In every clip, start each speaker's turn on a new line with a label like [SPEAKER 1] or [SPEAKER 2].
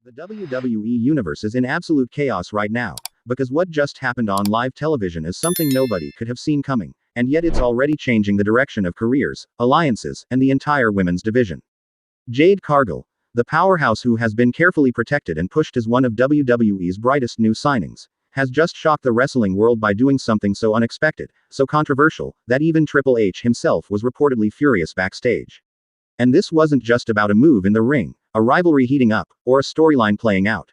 [SPEAKER 1] The WWE universe is in absolute chaos right now, because what just happened on live television is something nobody could have seen coming, and yet it's already changing the direction of careers, alliances, and the entire women's division. Jade Cargill, the powerhouse who has been carefully protected and pushed as one of WWE's brightest new signings, has just shocked the wrestling world by doing something so unexpected, so controversial, that even Triple H himself was reportedly furious backstage. And this wasn't just about a move in the ring, a rivalry heating up, or a storyline playing out.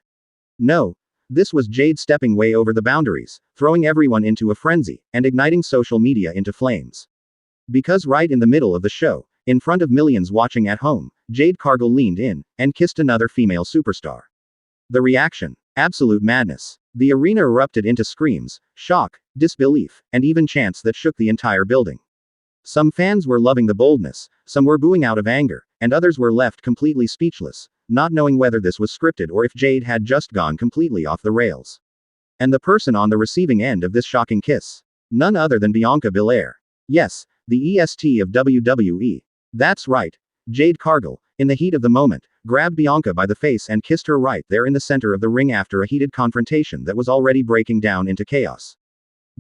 [SPEAKER 1] No, this was Jade stepping way over the boundaries, throwing everyone into a frenzy, and igniting social media into flames. Because right in the middle of the show, in front of millions watching at home, Jade Cargill leaned in, and kissed another female superstar. The reaction? Absolute madness. The arena erupted into screams, shock, disbelief, and even chants that shook the entire building. Some fans were loving the boldness, some were booing out of anger, and others were left completely speechless, not knowing whether this was scripted or if Jade had just gone completely off the rails. And the person on the receiving end of this shocking kiss? None other than Bianca Belair. Yes, the EST of WWE. That's right. Jade Cargill, in the heat of the moment, grabbed Bianca by the face and kissed her right there in the center of the ring after a heated confrontation that was already breaking down into chaos.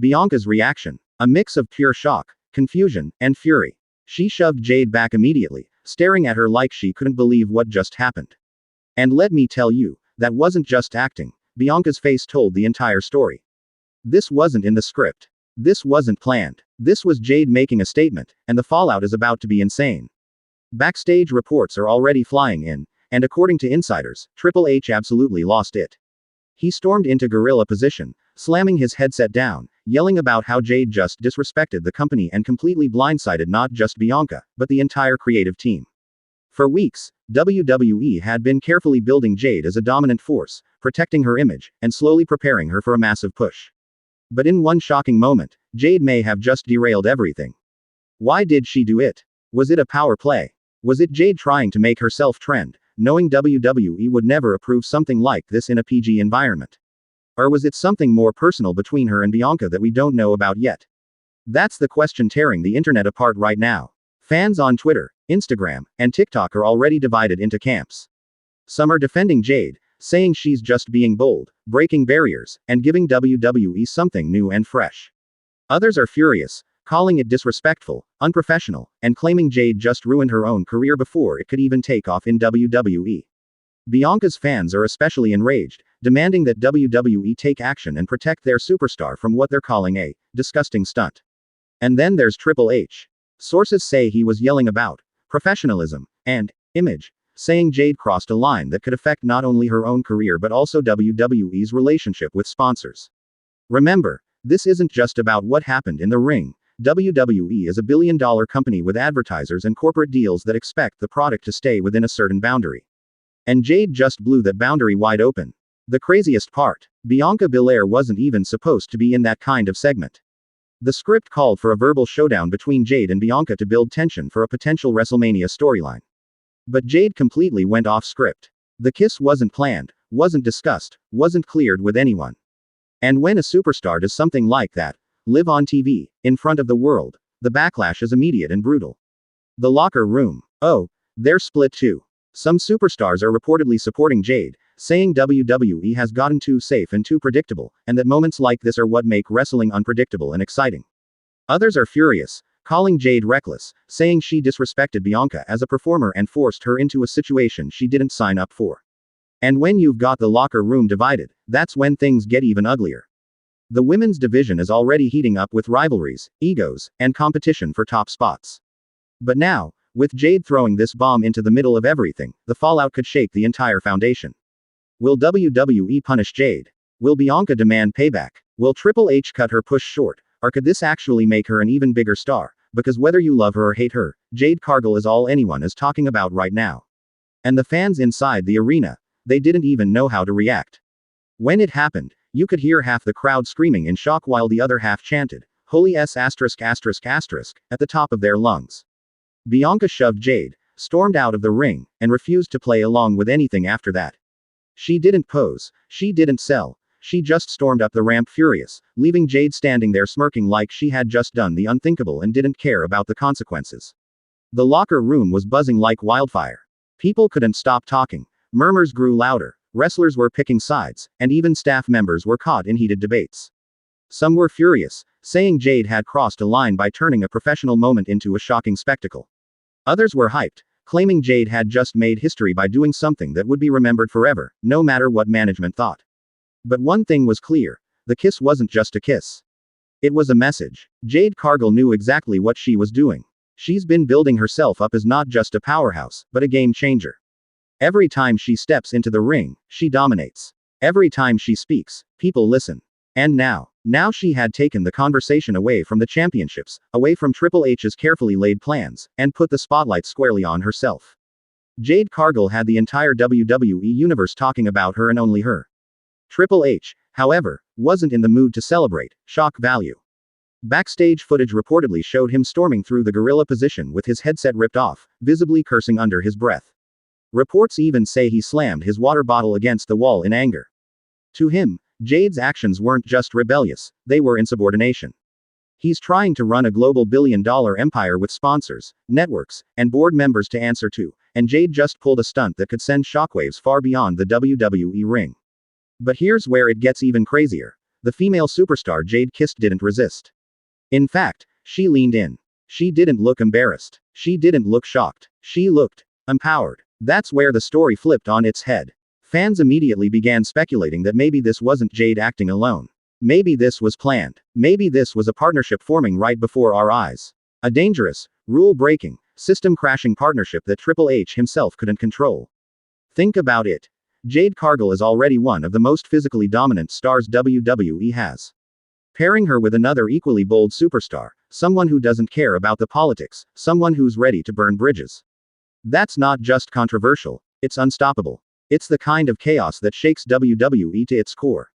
[SPEAKER 1] Bianca's reaction? A mix of pure shock, confusion, and fury. She shoved Jade back immediately, staring at her like she couldn't believe what just happened. And let me tell you, that wasn't just acting. Bianca's face told the entire story. This wasn't in the script. This wasn't planned. This was Jade making a statement, and the fallout is about to be insane. Backstage reports are already flying in, and according to insiders, Triple H absolutely lost it. He stormed into gorilla position, slamming his headset down, yelling about how Jade just disrespected the company and completely blindsided not just Bianca, but the entire creative team. For weeks, WWE had been carefully building Jade as a dominant force, protecting her image, and slowly preparing her for a massive push. But in one shocking moment, Jade may have just derailed everything. Why did she do it? Was it a power play? Was it Jade trying to make herself trend, knowing WWE would never approve something like this in a PG environment? Or was it something more personal between her and Bianca that we don't know about yet? That's the question tearing the internet apart right now. Fans on Twitter, Instagram, and TikTok are already divided into camps. Some are defending Jade, saying she's just being bold, breaking barriers, and giving WWE something new and fresh. Others are furious, calling it disrespectful, unprofessional, and claiming Jade just ruined her own career before it could even take off in WWE. Bianca's fans are especially enraged, demanding that WWE take action and protect their superstar from what they're calling a disgusting stunt. And then there's Triple H. Sources say he was yelling about professionalism and image, saying Jade crossed a line that could affect not only her own career but also WWE's relationship with sponsors. Remember, this isn't just about what happened in the ring. WWE is a billion-dollar company with advertisers and corporate deals that expect the product to stay within a certain boundary. And Jade just blew that boundary wide open. The craziest part, Bianca Belair wasn't even supposed to be in that kind of segment. The script called for a verbal showdown between Jade and Bianca to build tension for a potential WrestleMania storyline. But Jade completely went off script. The kiss wasn't planned, wasn't discussed, wasn't cleared with anyone. And when a superstar does something like that, live on TV, in front of the world, the backlash is immediate and brutal. The locker room. Oh, they're split too. Some superstars are reportedly supporting Jade, saying WWE has gotten too safe and too predictable, and that moments like this are what make wrestling unpredictable and exciting. Others are furious, calling Jade reckless, saying she disrespected Bianca as a performer and forced her into a situation she didn't sign up for. And when you've got the locker room divided, that's when things get even uglier. The women's division is already heating up with rivalries, egos, and competition for top spots. But now, with Jade throwing this bomb into the middle of everything, the fallout could shake the entire foundation. Will WWE punish Jade? Will Bianca demand payback? Will Triple H cut her push short? Or could this actually make her an even bigger star? Because whether you love her or hate her, Jade Cargill is all anyone is talking about right now. And the fans inside the arena, they didn't even know how to react. When it happened, you could hear half the crowd screaming in shock while the other half chanted, "Holy S******" at the top of their lungs. Bianca shoved Jade, stormed out of the ring, and refused to play along with anything after that. She didn't pose, she didn't sell, she just stormed up the ramp furious, leaving Jade standing there smirking like she had just done the unthinkable and didn't care about the consequences. The locker room was buzzing like wildfire. People couldn't stop talking. Murmurs grew louder, Wrestlers were picking sides, and even staff members were caught in heated debates. Some were furious, saying Jade had crossed a line by turning a professional moment into a shocking spectacle. Others were hyped, claiming Jade had just made history by doing something that would be remembered forever, no matter what management thought. But one thing was clear: the kiss wasn't just a kiss. It was a message. Jade Cargill knew exactly what she was doing. She's been building herself up as not just a powerhouse, but a game changer. Every time she steps into the ring, she dominates. Every time she speaks, people listen. And now she had taken the conversation away from the championships, away from Triple H's carefully laid plans, and put the spotlight squarely on herself. Jade Cargill had the entire WWE universe talking about her and only her. Triple H, however, wasn't in the mood to celebrate shock value. Backstage footage reportedly showed him storming through the gorilla position with his headset ripped off, visibly cursing under his breath. Reports even say he slammed his water bottle against the wall in anger. To him, Jade's actions weren't just rebellious, they were insubordination. He's trying to run a global billion-dollar empire with sponsors, networks, and board members to answer to, and Jade just pulled a stunt that could send shockwaves far beyond the WWE ring. But here's where it gets even crazier. The female superstar Jade kissed didn't resist. In fact, she leaned in. She didn't look embarrassed. She didn't look shocked. She looked empowered. That's where the story flipped on its head. Fans immediately began speculating that maybe this wasn't Jade acting alone. Maybe this was planned. Maybe this was a partnership forming right before our eyes. A dangerous, rule-breaking, system-crashing partnership that Triple H himself couldn't control. Think about it. Jade Cargill is already one of the most physically dominant stars WWE has. Pairing her with another equally bold superstar, someone who doesn't care about the politics, someone who's ready to burn bridges. That's not just controversial, it's unstoppable. It's the kind of chaos that shakes WWE to its core.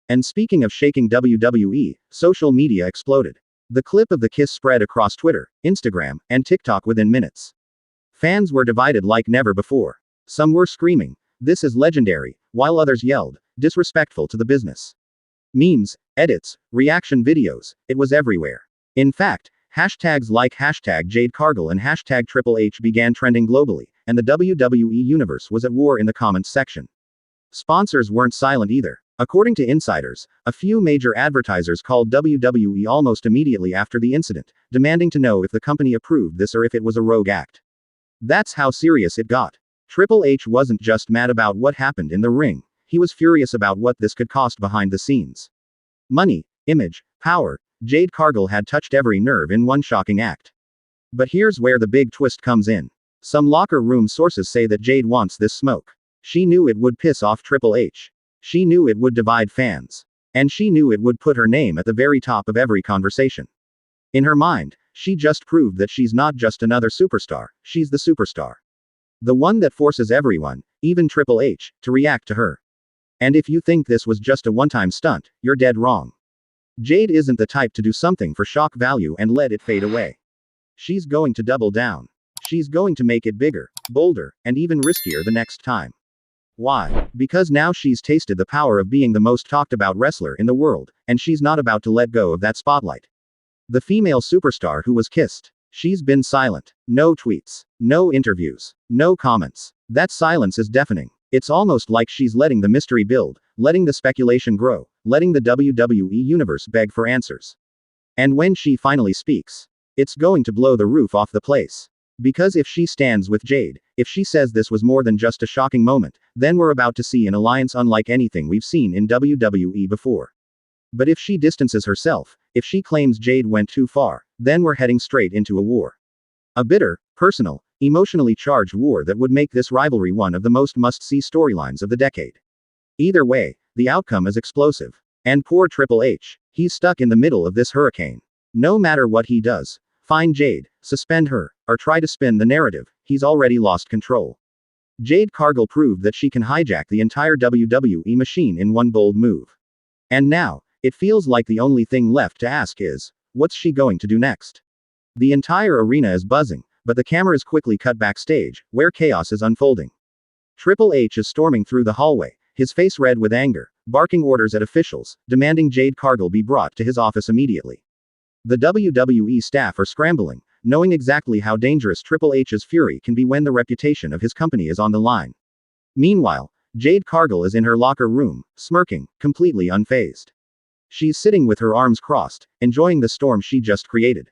[SPEAKER 1] And speaking of shaking WWE, social media exploded. The clip of the kiss spread across Twitter, Instagram, and TikTok within minutes. Fans were divided like never before. Some were screaming, "This is legendary," while others yelled, "Disrespectful to the business." Memes, edits, reaction videos, it was everywhere. In fact, hashtags like hashtag Jade Cargill and hashtag Triple H began trending globally, and the WWE universe was at war in the comments section. Sponsors weren't silent either. According to insiders, a few major advertisers called WWE almost immediately after the incident, demanding to know if the company approved this or if it was a rogue act. That's how serious it got. Triple H wasn't just mad about what happened in the ring, he was furious about what this could cost behind the scenes. Money, image, power. Jade Cargill had touched every nerve in one shocking act. But here's where the big twist comes in. Some locker room sources say that Jade wants this smoke. She knew it would piss off Triple H. She knew it would divide fans. And she knew it would put her name at the very top of every conversation. In her mind, she just proved that she's not just another superstar, she's the superstar. The one that forces everyone, even Triple H, to react to her. And if you think this was just a one-time stunt, you're dead wrong. Jade isn't the type to do something for shock value and let it fade away. She's going to double down. She's going to make it bigger, bolder, and even riskier the next time. Why? Because now she's tasted the power of being the most talked about wrestler in the world, and she's not about to let go of that spotlight. The female superstar who was kissed. She's been silent. No tweets. No interviews. No comments. That silence is deafening. It's almost like she's letting the mystery build, letting the speculation grow, letting the WWE universe beg for answers. And when she finally speaks, it's going to blow the roof off the place. Because if she stands with Jade, if she says this was more than just a shocking moment, then we're about to see an alliance unlike anything we've seen in WWE before. But if she distances herself, if she claims Jade went too far, then we're heading straight into a war. A bitter, personal, emotionally charged war that would make this rivalry one of the most must-see storylines of the decade. Either way, the outcome is explosive. And poor Triple H, he's stuck in the middle of this hurricane. No matter what he does, find Jade, suspend her, or try to spin the narrative, he's already lost control. Jade Cargill proved that she can hijack the entire WWE machine in one bold move. And now, it feels like the only thing left to ask is, what's she going to do next? The entire arena is buzzing, but the cameras quickly cut backstage, where chaos is unfolding. Triple H is storming through the hallway, his face red with anger, barking orders at officials, demanding Jade Cargill be brought to his office immediately. The WWE staff are scrambling, knowing exactly how dangerous Triple H's fury can be when the reputation of his company is on the line. Meanwhile, Jade Cargill is in her locker room, smirking, completely unfazed. She's sitting with her arms crossed, enjoying the storm she just created.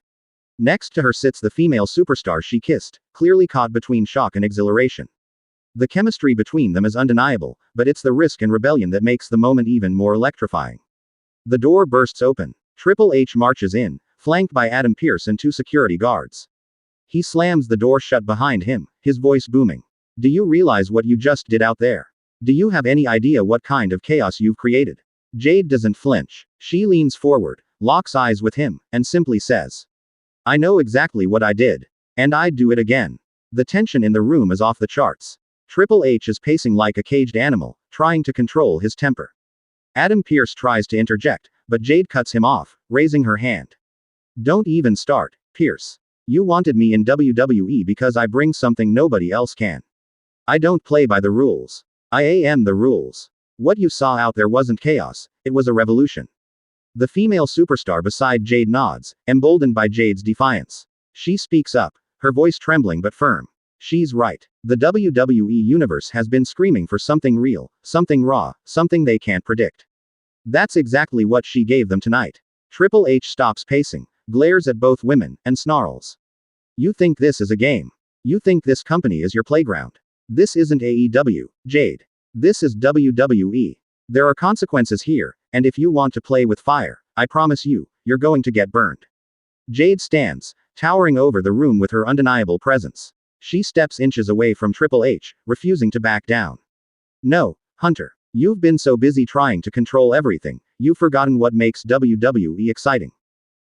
[SPEAKER 1] Next to her sits the female superstar she kissed, clearly caught between shock and exhilaration. The chemistry between them is undeniable, but it's the risk and rebellion that makes the moment even more electrifying. The door bursts open. Triple H marches in, flanked by Adam Pearce and two security guards. He slams the door shut behind him, his voice booming. Do you realize what you just did out there? Do you have any idea what kind of chaos you've created? Jade doesn't flinch. She leans forward, locks eyes with him, and simply says, I know exactly what I did. And I'd do it again. The tension in the room is off the charts. Triple H is pacing like a caged animal, trying to control his temper. Adam Pearce tries to interject, but Jade cuts him off, raising her hand. Don't even start, Pearce. You wanted me in WWE because I bring something nobody else can. I don't play by the rules. I am the rules. What you saw out there wasn't chaos, it was a revolution. The female superstar beside Jade nods, emboldened by Jade's defiance. She speaks up, her voice trembling but firm. She's right. The WWE universe has been screaming for something real, something raw, something they can't predict. That's exactly what she gave them tonight. Triple H stops pacing, glares at both women, and snarls. You think this is a game? You think this company is your playground? This isn't AEW, Jade. This is WWE. There are consequences here, and if you want to play with fire, I promise you, you're going to get burned. Jade stands, towering over the room with her undeniable presence. She steps inches away from Triple H, refusing to back down. No, Hunter. You've been so busy trying to control everything, you've forgotten what makes WWE exciting.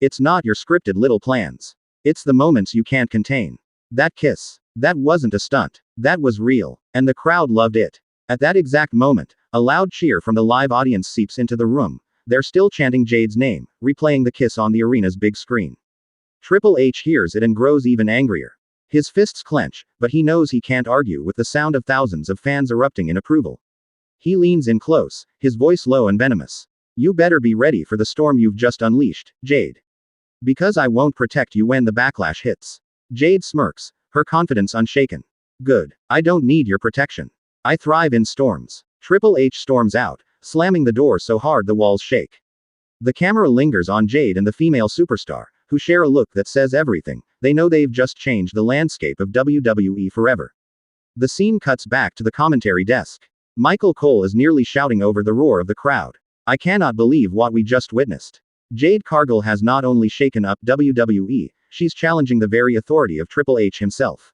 [SPEAKER 1] It's not your scripted little plans. It's the moments you can't contain. That kiss. That wasn't a stunt. That was real. And the crowd loved it. At that exact moment, a loud cheer from the live audience seeps into the room. They're still chanting Jade's name, replaying the kiss on the arena's big screen. Triple H hears it and grows even angrier. His fists clench, but he knows he can't argue with the sound of thousands of fans erupting in approval. He leans in close, his voice low and venomous. You better be ready for the storm you've just unleashed, Jade. Because I won't protect you when the backlash hits. Jade smirks, her confidence unshaken. Good. I don't need your protection. I thrive in storms. Triple H storms out, slamming the door so hard the walls shake. The camera lingers on Jade and the female superstar, who share a look that says everything. They know they've just changed the landscape of WWE forever. The scene cuts back to the commentary desk. Michael Cole is nearly shouting over the roar of the crowd. I cannot believe what we just witnessed. Jade Cargill has not only shaken up WWE, she's challenging the very authority of Triple H himself.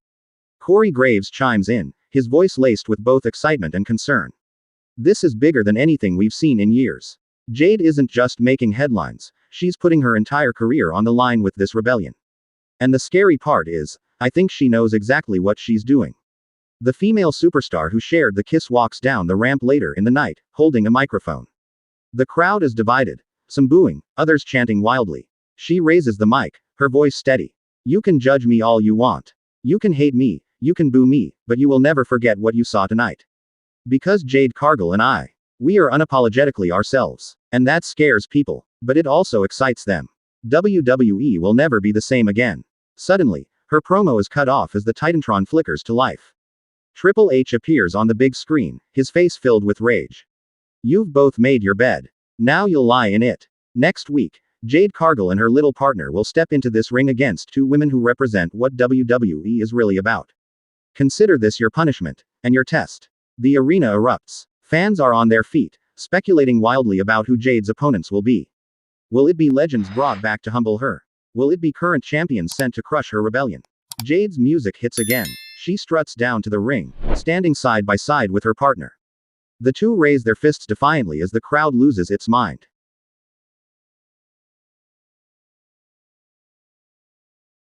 [SPEAKER 1] Corey Graves chimes in, his voice laced with both excitement and concern. This is bigger than anything we've seen in years. Jade isn't just making headlines, she's putting her entire career on the line with this rebellion. And the scary part is, I think she knows exactly what she's doing. The female superstar who shared the kiss walks down the ramp later in the night, holding a microphone. The crowd is divided. Some booing, others chanting wildly. She raises the mic, her voice steady. You can judge me all you want. You can hate me, you can boo me, but you will never forget what you saw tonight. Because Jade Cargill and we are unapologetically ourselves. And that scares people, but it also excites them. WWE will never be the same again. Suddenly, her promo is cut off as the Titantron flickers to life. Triple H appears on the big screen, his face filled with rage. You've both made your bed. Now you'll lie in it. Next week, Jade Cargill and her little partner will step into this ring against two women who represent what WWE is really about. Consider this your punishment, and your test. The arena erupts. Fans are on their feet, speculating wildly about who Jade's opponents will be. Will it be legends brought back to humble her? Will it be current champions sent to crush her rebellion? Jade's music hits again. She struts down to the ring, standing side by side with her partner. The two raise their fists defiantly as the crowd loses its mind.